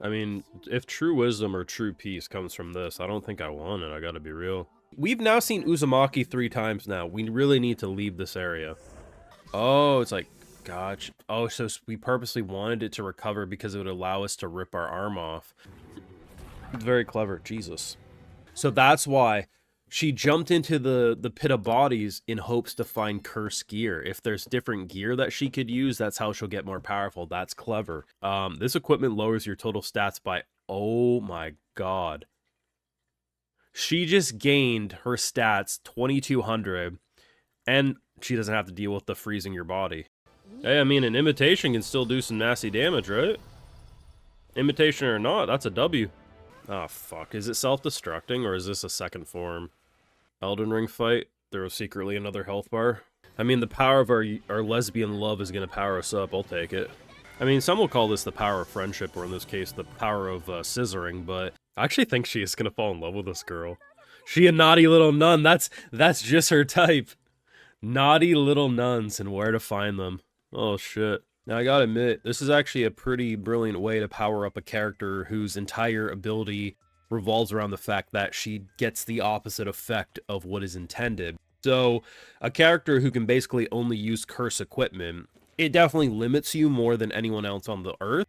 I mean, if true wisdom or true peace comes from this, I don't think I want it, I gotta be real. We've now seen Uzumaki 3 times now. We really need to leave this area. Oh, it's like, gotcha. Oh, so we purposely wanted it to recover because it would allow us to rip our arm off. It's very clever, Jesus. So that's why she jumped into the pit of bodies in hopes to find cursed gear. If there's different gear that she could use, that's how she'll get more powerful. That's clever. This equipment lowers your total stats by, oh my god. She just gained her stats 2200, and she doesn't have to deal with the freezing your body. Hey, I mean, an imitation can still do some nasty damage, right? Imitation or not, that's a W. Oh, fuck. Is it self-destructing, or is this a second form? Elden Ring fight? There was secretly another health bar? I mean, the power of our lesbian love is gonna power us up. I'll take it. I mean, some will call this the power of friendship, or in this case, the power of scissoring, but I actually think she is gonna fall in love with this girl. She a naughty little nun. That's just her type. Naughty little nuns and where to find them. Oh, shit. Now, I gotta admit, this is actually a pretty brilliant way to power up a character whose entire ability revolves around the fact that she gets the opposite effect of what is intended. So, a character who can basically only use curse equipment, it definitely limits you more than anyone else on the earth,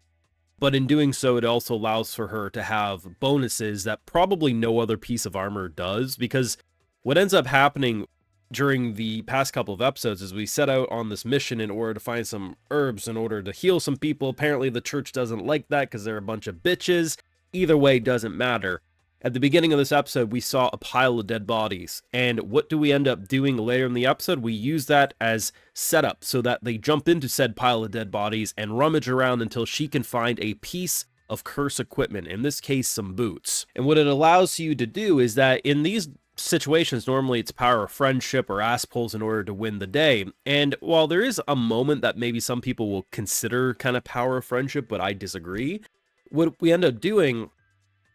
but in doing so, it also allows for her to have bonuses that probably no other piece of armor does, because what ends up happening during the past couple of episodes is we set out on this mission in order to find some herbs in order to heal some people. Apparently, the church doesn't like that because they're a bunch of bitches. Either way, doesn't matter. At the beginning of this episode, we saw a pile of dead bodies, and what do we end up doing later in the episode? We use that as setup so that they jump into said pile of dead bodies and rummage around until she can find a piece of curse equipment, in this case, some boots. And what it allows you to do is that in these situations, normally it's power of friendship or ass pulls in order to win the day. And while there is a moment that maybe some people will consider kind of power of friendship, but I disagree, what we end up doing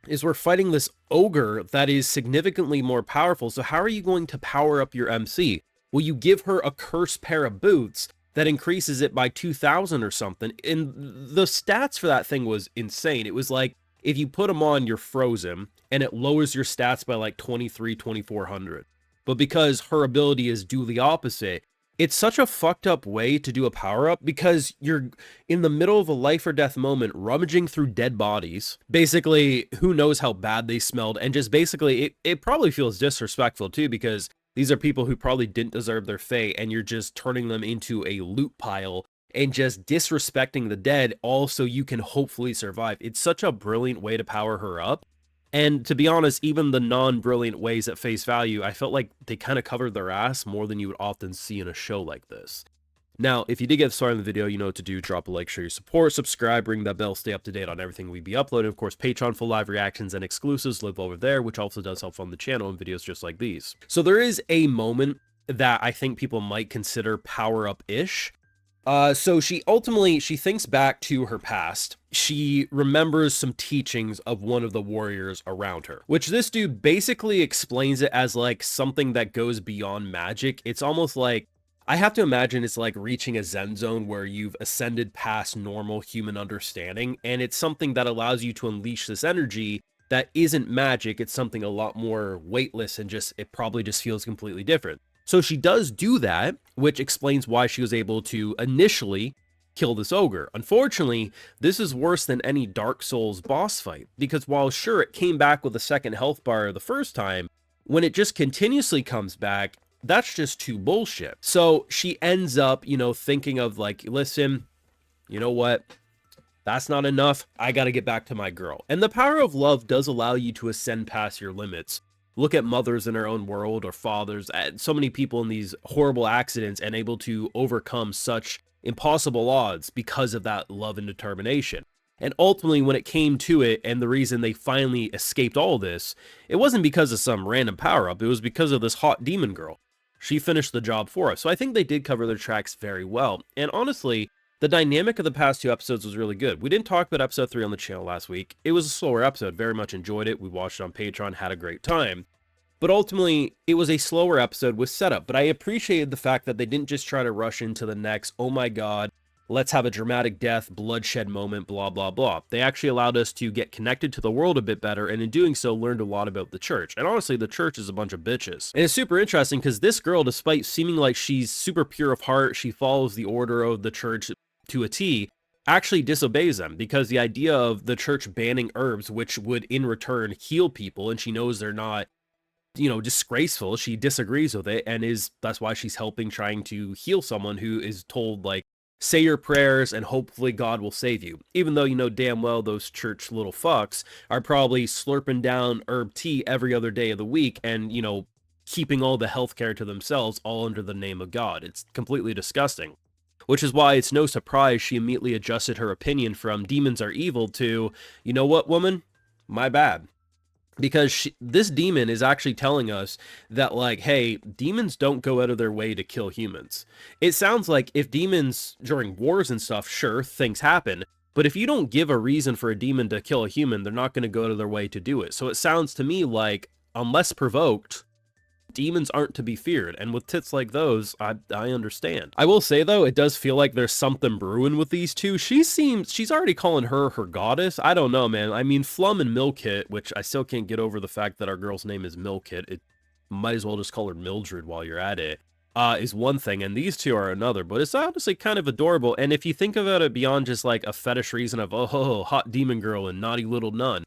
is we're fighting this ogre that is significantly more powerful. So how are you going to power up your MC? Well, you give her a cursed pair of boots that increases it by 2,000 or something. And the stats for that thing was insane. It was like, if you put them on, you're frozen, and it lowers your stats by like 2,400. But because her ability is do the opposite, it's such a fucked up way to do a power-up, because you're in the middle of a life or death moment rummaging through dead bodies. Basically, who knows how bad they smelled, and just basically, it probably feels disrespectful too, because these are people who probably didn't deserve their fate, and you're just turning them into a loot pile and just disrespecting the dead, all so you can hopefully survive. It's such a brilliant way to power her up. And to be honest, even the non-brilliant ways at face value, I felt like they kind of covered their ass more than you would often see in a show like this. Now, if you did get started in the video, you know what to do. Drop a like, show your support, subscribe, ring that bell, stay up to date on everything we be uploading. Of course, Patreon full live reactions and exclusives live over there, which also does help fund the channel and videos just like these. So there is a moment that I think people might consider power-up-ish. So she thinks back to her past. She remembers some teachings of one of the warriors around her, which this dude basically explains it as like something that goes beyond magic. It's almost like, I have to imagine it's like reaching a Zen zone where you've ascended past normal human understanding, and it's something that allows you to unleash this energy that isn't magic. It's something a lot more weightless, and it probably just feels completely different. So she does do that, which explains why she was able to initially kill this ogre. Unfortunately, this is worse than any Dark Souls boss fight, because while sure it came back with a second health bar the first time, when it just continuously comes back, that's just too bullshit. So she ends up, you know, thinking of like, listen, you know what? That's not enough. I gotta get back to my girl. And the power of love does allow you to ascend past your limits. Look at mothers in our own world, or fathers, so many people in these horrible accidents, and able to overcome such impossible odds because of that love and determination. And ultimately, when it came to it, and the reason they finally escaped all this, it wasn't because of some random power-up, it was because of this hot demon girl. She finished the job for us. So I think they did cover their tracks very well. And honestly, the dynamic of the past 2 episodes was really good. We didn't talk about episode 3 on the channel last week. It was a slower episode, very much enjoyed it. We watched it on Patreon, had a great time. But ultimately, it was a slower episode with setup. But I appreciated the fact that they didn't just try to rush into the next, oh my god, let's have a dramatic death, bloodshed moment, blah, blah, blah. They actually allowed us to get connected to the world a bit better, and in doing so, learned a lot about the church. And honestly, the church is a bunch of bitches. And it's super interesting because this girl, despite seeming like she's super pure of heart, she follows the order of the church to a T, actually disobeys them, because the idea of the church banning herbs, which would in return heal people, and she knows they're not, you know, disgraceful, she disagrees with it, and that's why she's helping, trying to heal someone who is told, like, say your prayers and hopefully God will save you. Even though you know damn well those church little fucks are probably slurping down herb tea every other day of the week and, you know, keeping all the healthcare to themselves, all under the name of God. It's completely disgusting. Which is why it's no surprise she immediately adjusted her opinion from demons are evil to, you know what, woman? My bad. Because this demon is actually telling us that, like, hey, demons don't go out of their way to kill humans. It sounds like if demons during wars and stuff, sure, things happen, but if you don't give a reason for a demon to kill a human, they're not going to go out of their way to do it. So it sounds to me like, unless provoked, demons aren't to be feared, and with tits like those, I understand. I will say though, it does feel like there's something brewing with these two. She's already calling her goddess. I don't know, man. I mean, Flum and Milkit, which I still can't get over the fact that our girl's name is Milkit. It might as well just call her Mildred while you're at it. Is one thing, and these two are another, but it's honestly kind of adorable. And if you think about it beyond just like a fetish reason of, oh, hot demon girl and naughty little nun,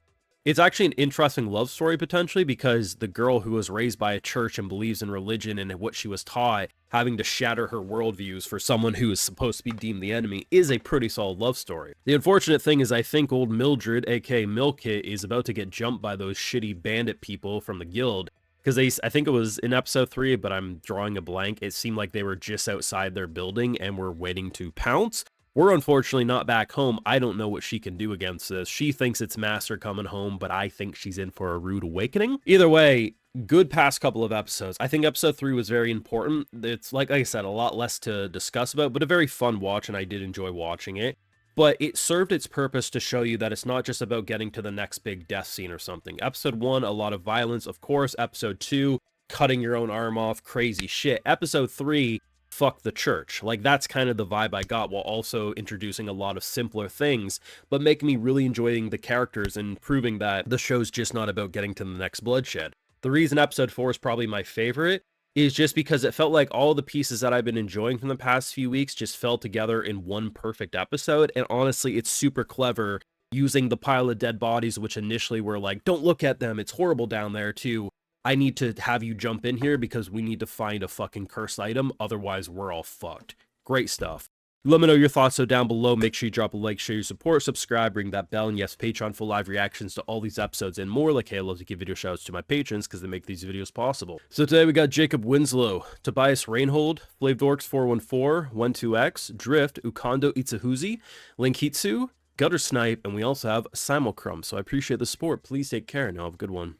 it's actually an interesting love story potentially, because the girl who was raised by a church and believes in religion and what she was taught, having to shatter her worldviews for someone who is supposed to be deemed the enemy, is a pretty solid love story. The unfortunate thing is I think old Mildred, aka Milkit, is about to get jumped by those shitty bandit people from the guild, because I think it was in episode 3, but I'm drawing a blank, it seemed like they were just outside their building and were waiting to pounce. We're unfortunately not back home. I don't know what she can do against this. She thinks it's Master coming home, but I think she's in for a rude awakening. Either way, good past couple of episodes. I think episode 3 was very important. It's, like I said, a lot less to discuss about, but a very fun watch, and I did enjoy watching it. But it served its purpose to show you that it's not just about getting to the next big death scene or something. Episode 1, a lot of violence, of course. Episode 2, cutting your own arm off, crazy shit. Episode 3, fuck the church. Like, that's kind of the vibe I got, while also introducing a lot of simpler things, but making me really enjoying the characters and proving that the show's just not about getting to the next bloodshed. The reason episode 4 is probably my favorite is just because it felt like all the pieces that I've been enjoying from the past few weeks just fell together in one perfect episode, and honestly, it's super clever using the pile of dead bodies, which initially were like, don't look at them, it's horrible down there, to I need to have you jump in here because we need to find a fucking cursed item, otherwise we're all fucked. Great stuff. Let me know your thoughts down below. Make sure you drop a like, share your support, subscribe, ring that bell, and yes, Patreon for live reactions to all these episodes and more. Like, hey, I love to give video shoutouts to my patrons because they make these videos possible. So today we got Jacob Winslow, Tobias Reinhold, Flavdorks414, 12X, Drift, Ukando Itsuhuzi, Linkitsu, Gutter Snipe, and we also have Simulcrum. So I appreciate the support. Please take care and have a good one.